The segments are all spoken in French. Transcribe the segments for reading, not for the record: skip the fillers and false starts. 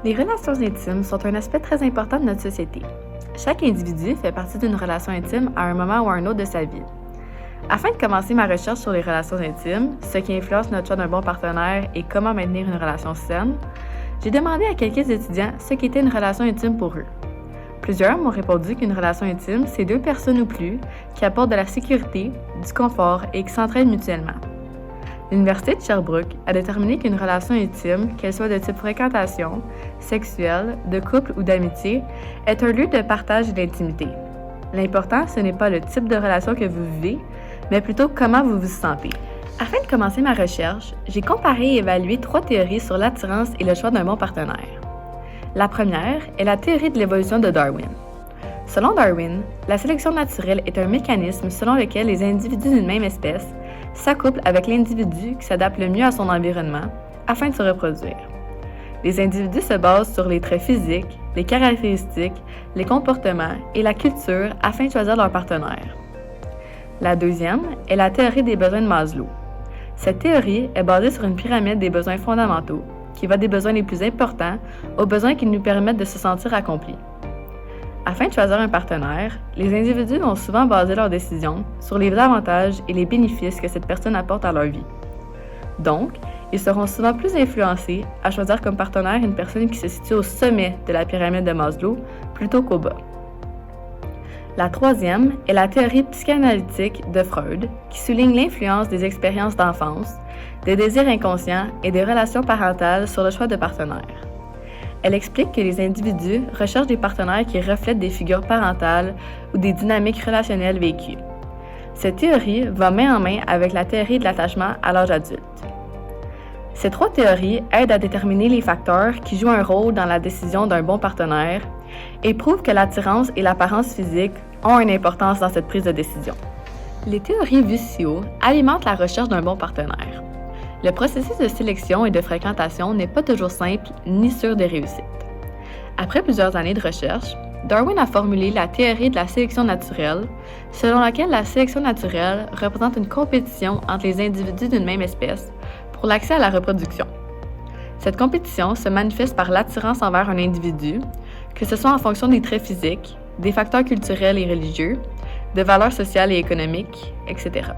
Les relations intimes sont un aspect très important de notre société. Chaque individu fait partie d'une relation intime à un moment ou à un autre de sa vie. Afin de commencer ma recherche sur les relations intimes, ce qui influence notre choix d'un bon partenaire et comment maintenir une relation saine, j'ai demandé à quelques étudiants ce qu'était une relation intime pour eux. Plusieurs m'ont répondu qu'une relation intime, c'est deux personnes ou plus qui apportent de la sécurité, du confort et qui s'entraident mutuellement. L'Université de Sherbrooke a déterminé qu'une relation intime, qu'elle soit de type fréquentation, sexuelle, de couple ou d'amitié, est un lieu de partage et d'intimité. L'important, ce n'est pas le type de relation que vous vivez, mais plutôt comment vous vous sentez. Afin de commencer ma recherche, j'ai comparé et évalué 3 théories sur l'attirance et le choix d'un bon partenaire. La première est la théorie de l'évolution de Darwin. Selon Darwin, la sélection naturelle est un mécanisme selon lequel les individus d'une même espèce s'accouplent avec l'individu qui s'adapte le mieux à son environnement afin de se reproduire. Les individus se basent sur les traits physiques, les caractéristiques, les comportements et la culture afin de choisir leur partenaire. La deuxième est la théorie des besoins de Maslow. Cette théorie est basée sur une pyramide des besoins fondamentaux qui va des besoins les plus importants aux besoins qui nous permettent de se sentir accomplis. Afin de choisir un partenaire, les individus vont souvent baser leurs décisions sur les avantages et les bénéfices que cette personne apporte à leur vie. Donc, ils seront souvent plus influencés à choisir comme partenaire une personne qui se situe au sommet de la pyramide de Maslow plutôt qu'au bas. La troisième est la théorie psychanalytique de Freud qui souligne l'influence des expériences d'enfance, des désirs inconscients et des relations parentales sur le choix de partenaire. Elle explique que les individus recherchent des partenaires qui reflètent des figures parentales ou des dynamiques relationnelles vécues. Cette théorie va main en main avec la théorie de l'attachement à l'âge adulte. Ces 3 théories aident à déterminer les facteurs qui jouent un rôle dans la décision d'un bon partenaire et prouvent que l'attirance et l'apparence physique ont une importance dans cette prise de décision. Les théories vues ci haut alimentent la recherche d'un bon partenaire. Le processus de sélection et de fréquentation n'est pas toujours simple ni sûr de réussite. Après plusieurs années de recherche, Darwin a formulé la théorie de la sélection naturelle, selon laquelle la sélection naturelle représente une compétition entre les individus d'une même espèce pour l'accès à la reproduction. Cette compétition se manifeste par l'attirance envers un individu, que ce soit en fonction des traits physiques, des facteurs culturels et religieux, de valeurs sociales et économiques, etc.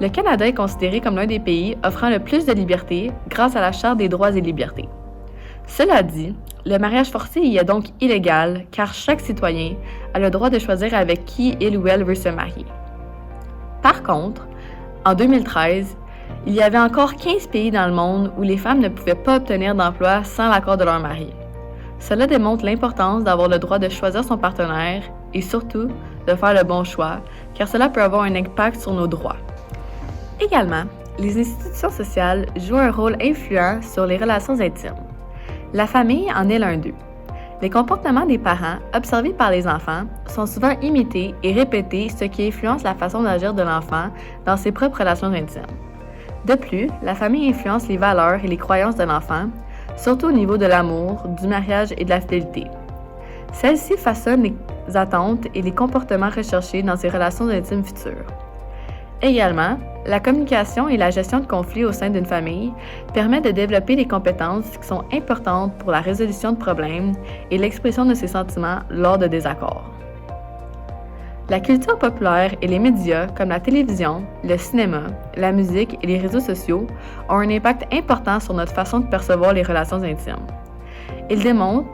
Le Canada est considéré comme l'un des pays offrant le plus de liberté grâce à la Charte des droits et libertés. Cela dit, le mariage forcé y est donc illégal car chaque citoyen a le droit de choisir avec qui il ou elle veut se marier. Par contre, en 2013, il y avait encore 15 pays dans le monde où les femmes ne pouvaient pas obtenir d'emploi sans l'accord de leur mari. Cela démontre l'importance d'avoir le droit de choisir son partenaire et surtout de faire le bon choix, car cela peut avoir un impact sur nos droits. Également, les institutions sociales jouent un rôle influent sur les relations intimes. La famille en est l'un d'eux. Les comportements des parents observés par les enfants sont souvent imités et répétés, ce qui influence la façon d'agir de l'enfant dans ses propres relations intimes. De plus, la famille influence les valeurs et les croyances de l'enfant, surtout au niveau de l'amour, du mariage et de la fidélité. Celles-ci façonnent les attentes et les comportements recherchés dans ses relations intimes futures. Également, la communication et la gestion de conflits au sein d'une famille permettent de développer des compétences qui sont importantes pour la résolution de problèmes et l'expression de ses sentiments lors de désaccords. La culture populaire et les médias comme la télévision, le cinéma, la musique et les réseaux sociaux ont un impact important sur notre façon de percevoir les relations intimes. Ils démontrent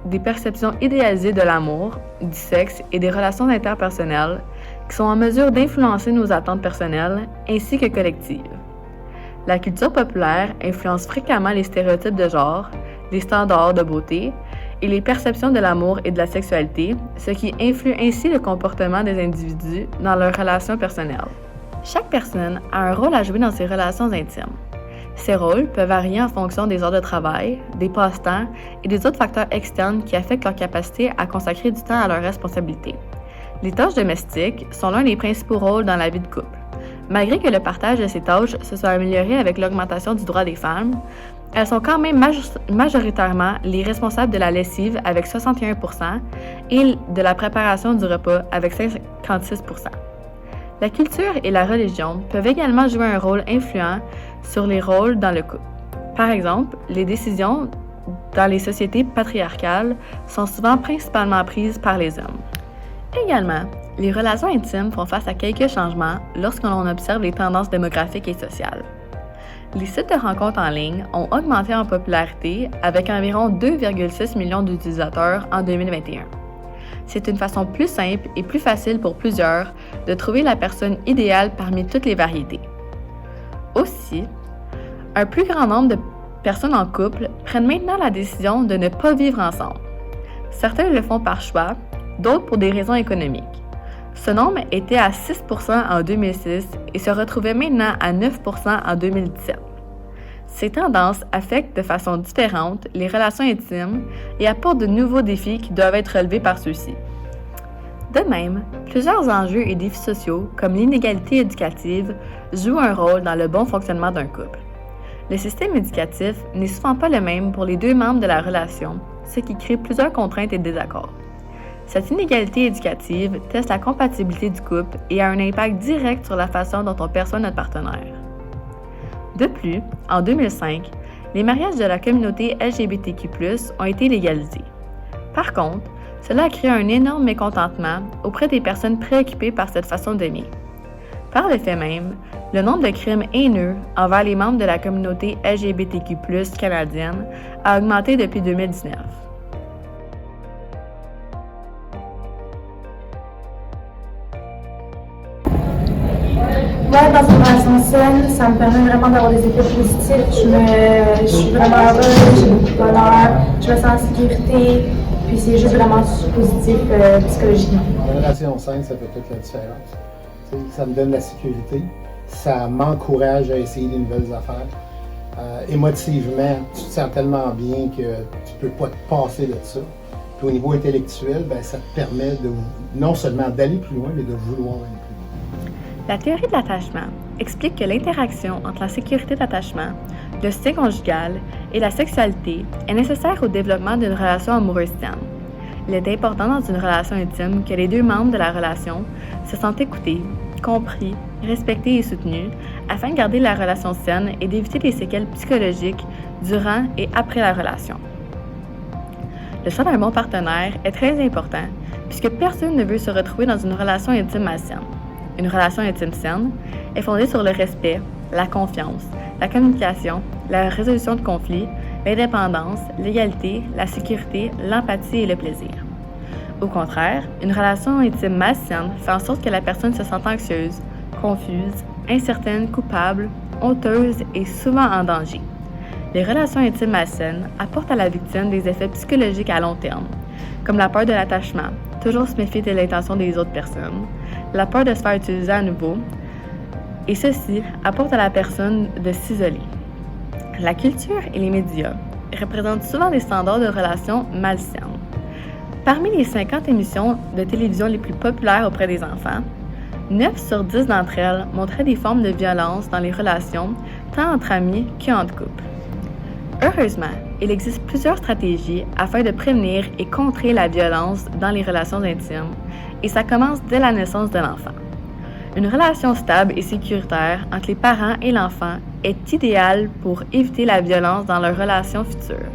des perceptions idéalisées de l'amour, du sexe et des relations interpersonnelles qui sont en mesure d'influencer nos attentes personnelles ainsi que collectives. La culture populaire influence fréquemment les stéréotypes de genre, les standards de beauté et les perceptions de l'amour et de la sexualité, ce qui influe ainsi le comportement des individus dans leurs relations personnelles. Chaque personne a un rôle à jouer dans ses relations intimes. Ces rôles peuvent varier en fonction des heures de travail, des passe-temps et des autres facteurs externes qui affectent leur capacité à consacrer du temps à leurs responsabilités. Les tâches domestiques sont l'un des principaux rôles dans la vie de couple. Malgré que le partage de ces tâches se soit amélioré avec l'augmentation du droit des femmes, elles sont quand même majoritairement les responsables de la lessive avec 61% et de la préparation du repas avec 56%. La culture et la religion peuvent également jouer un rôle influent sur les rôles dans le couple. Par exemple, les décisions dans les sociétés patriarcales sont souvent principalement prises par les hommes. Également, les relations intimes font face à quelques changements lorsque l'on observe les tendances démographiques et sociales. Les sites de rencontres en ligne ont augmenté en popularité avec environ 2,6 millions d'utilisateurs en 2021. C'est une façon plus simple et plus facile pour plusieurs de trouver la personne idéale parmi toutes les variétés. Aussi, un plus grand nombre de personnes en couple prennent maintenant la décision de ne pas vivre ensemble. Certains le font par choix, d'autres pour des raisons économiques. Ce nombre était à 6% en 2006 et se retrouvait maintenant à 9% en 2017. Ces tendances affectent de façon différente les relations intimes et apportent de nouveaux défis qui doivent être relevés par ceux-ci. De même, plusieurs enjeux et défis sociaux, comme l'inégalité éducative, jouent un rôle dans le bon fonctionnement d'un couple. Le système éducatif n'est souvent pas le même pour les deux membres de la relation, ce qui crée plusieurs contraintes et désaccords. Cette inégalité éducative teste la compatibilité du couple et a un impact direct sur la façon dont on perçoit notre partenaire. De plus, en 2005, les mariages de la communauté LGBTQ+ ont été légalisés. Par contre, cela a créé un énorme mécontentement auprès des personnes préoccupées par cette façon d'aimer. Par le fait même, le nombre de crimes haineux envers les membres de la communauté LGBTQ+ canadienne a augmenté depuis 2019. Moi, dans une relation saine, ça me permet vraiment d'avoir des effets positifs. Je suis vraiment heureuse, j'ai beaucoup de bonheur, je me sens en sécurité, puis c'est juste vraiment positif psychologiquement. Une relation saine, ça fait toute la différence. T'sais, ça me donne la sécurité, ça m'encourage à essayer de nouvelles affaires. Émotivement, tu te sens tellement bien que tu peux pas te passer de ça. Puis au niveau intellectuel, ben, ça te permet de non seulement d'aller plus loin, mais de vouloir aller plus loin. La théorie de l'attachement explique que l'interaction entre la sécurité d'attachement, le soutien conjugal et la sexualité est nécessaire au développement d'une relation amoureuse saine. Il est important dans une relation intime que les deux membres de la relation se sentent écoutés, compris, respectés et soutenus afin de garder la relation saine et d'éviter les séquelles psychologiques durant et après la relation. Le choix d'un bon partenaire est très important puisque personne ne veut se retrouver dans une relation intime malsaine. Une relation intime saine est fondée sur le respect, la confiance, la communication, la résolution de conflits, l'indépendance, l'égalité, la sécurité, l'empathie et le plaisir. Au contraire, une relation intime malsaine fait en sorte que la personne se sente anxieuse, confuse, incertaine, coupable, honteuse et souvent en danger. Les relations intimes malsaines apportent à la victime des effets psychologiques à long terme, comme la peur de l'attachement, toujours se méfier de l'intention des autres personnes, la peur de se faire utiliser à nouveau, et ceci apporte à la personne de s'isoler. La culture et les médias représentent souvent des standards de relations malsaines. Parmi les 50 émissions de télévision les plus populaires auprès des enfants, 9 sur 10 d'entre elles montraient des formes de violence dans les relations, tant entre amis qu'entre couples. Heureusement, il existe plusieurs stratégies afin de prévenir et contrer la violence dans les relations intimes, et ça commence dès la naissance de l'enfant. Une relation stable et sécuritaire entre les parents et l'enfant est idéale pour éviter la violence dans leur relation future.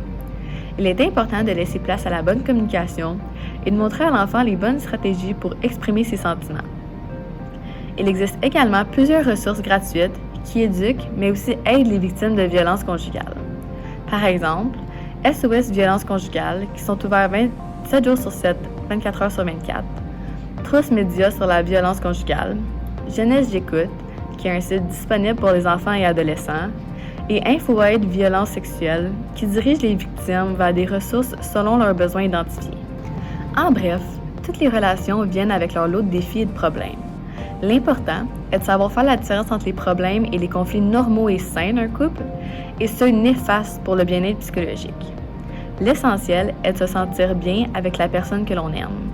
Il est important de laisser place à la bonne communication et de montrer à l'enfant les bonnes stratégies pour exprimer ses sentiments. Il existe également plusieurs ressources gratuites qui éduquent mais aussi aident les victimes de violences conjugales. Par exemple, SOS Violence conjugale, qui sont ouverts 27 jours sur 7, 24 heures sur 24, Trousse Média sur la violence conjugale, Jeunesse J'écoute, qui est un site disponible pour les enfants et adolescents, et InfoAide Violence sexuelle, qui dirige les victimes vers des ressources selon leurs besoins identifiés. En bref, toutes les relations viennent avec leur lot de défis et de problèmes. L'important est de savoir faire la différence entre les problèmes et les conflits normaux et sains d'un couple, et ceux néfastes pour le bien-être psychologique. L'essentiel est de se sentir bien avec la personne que l'on aime.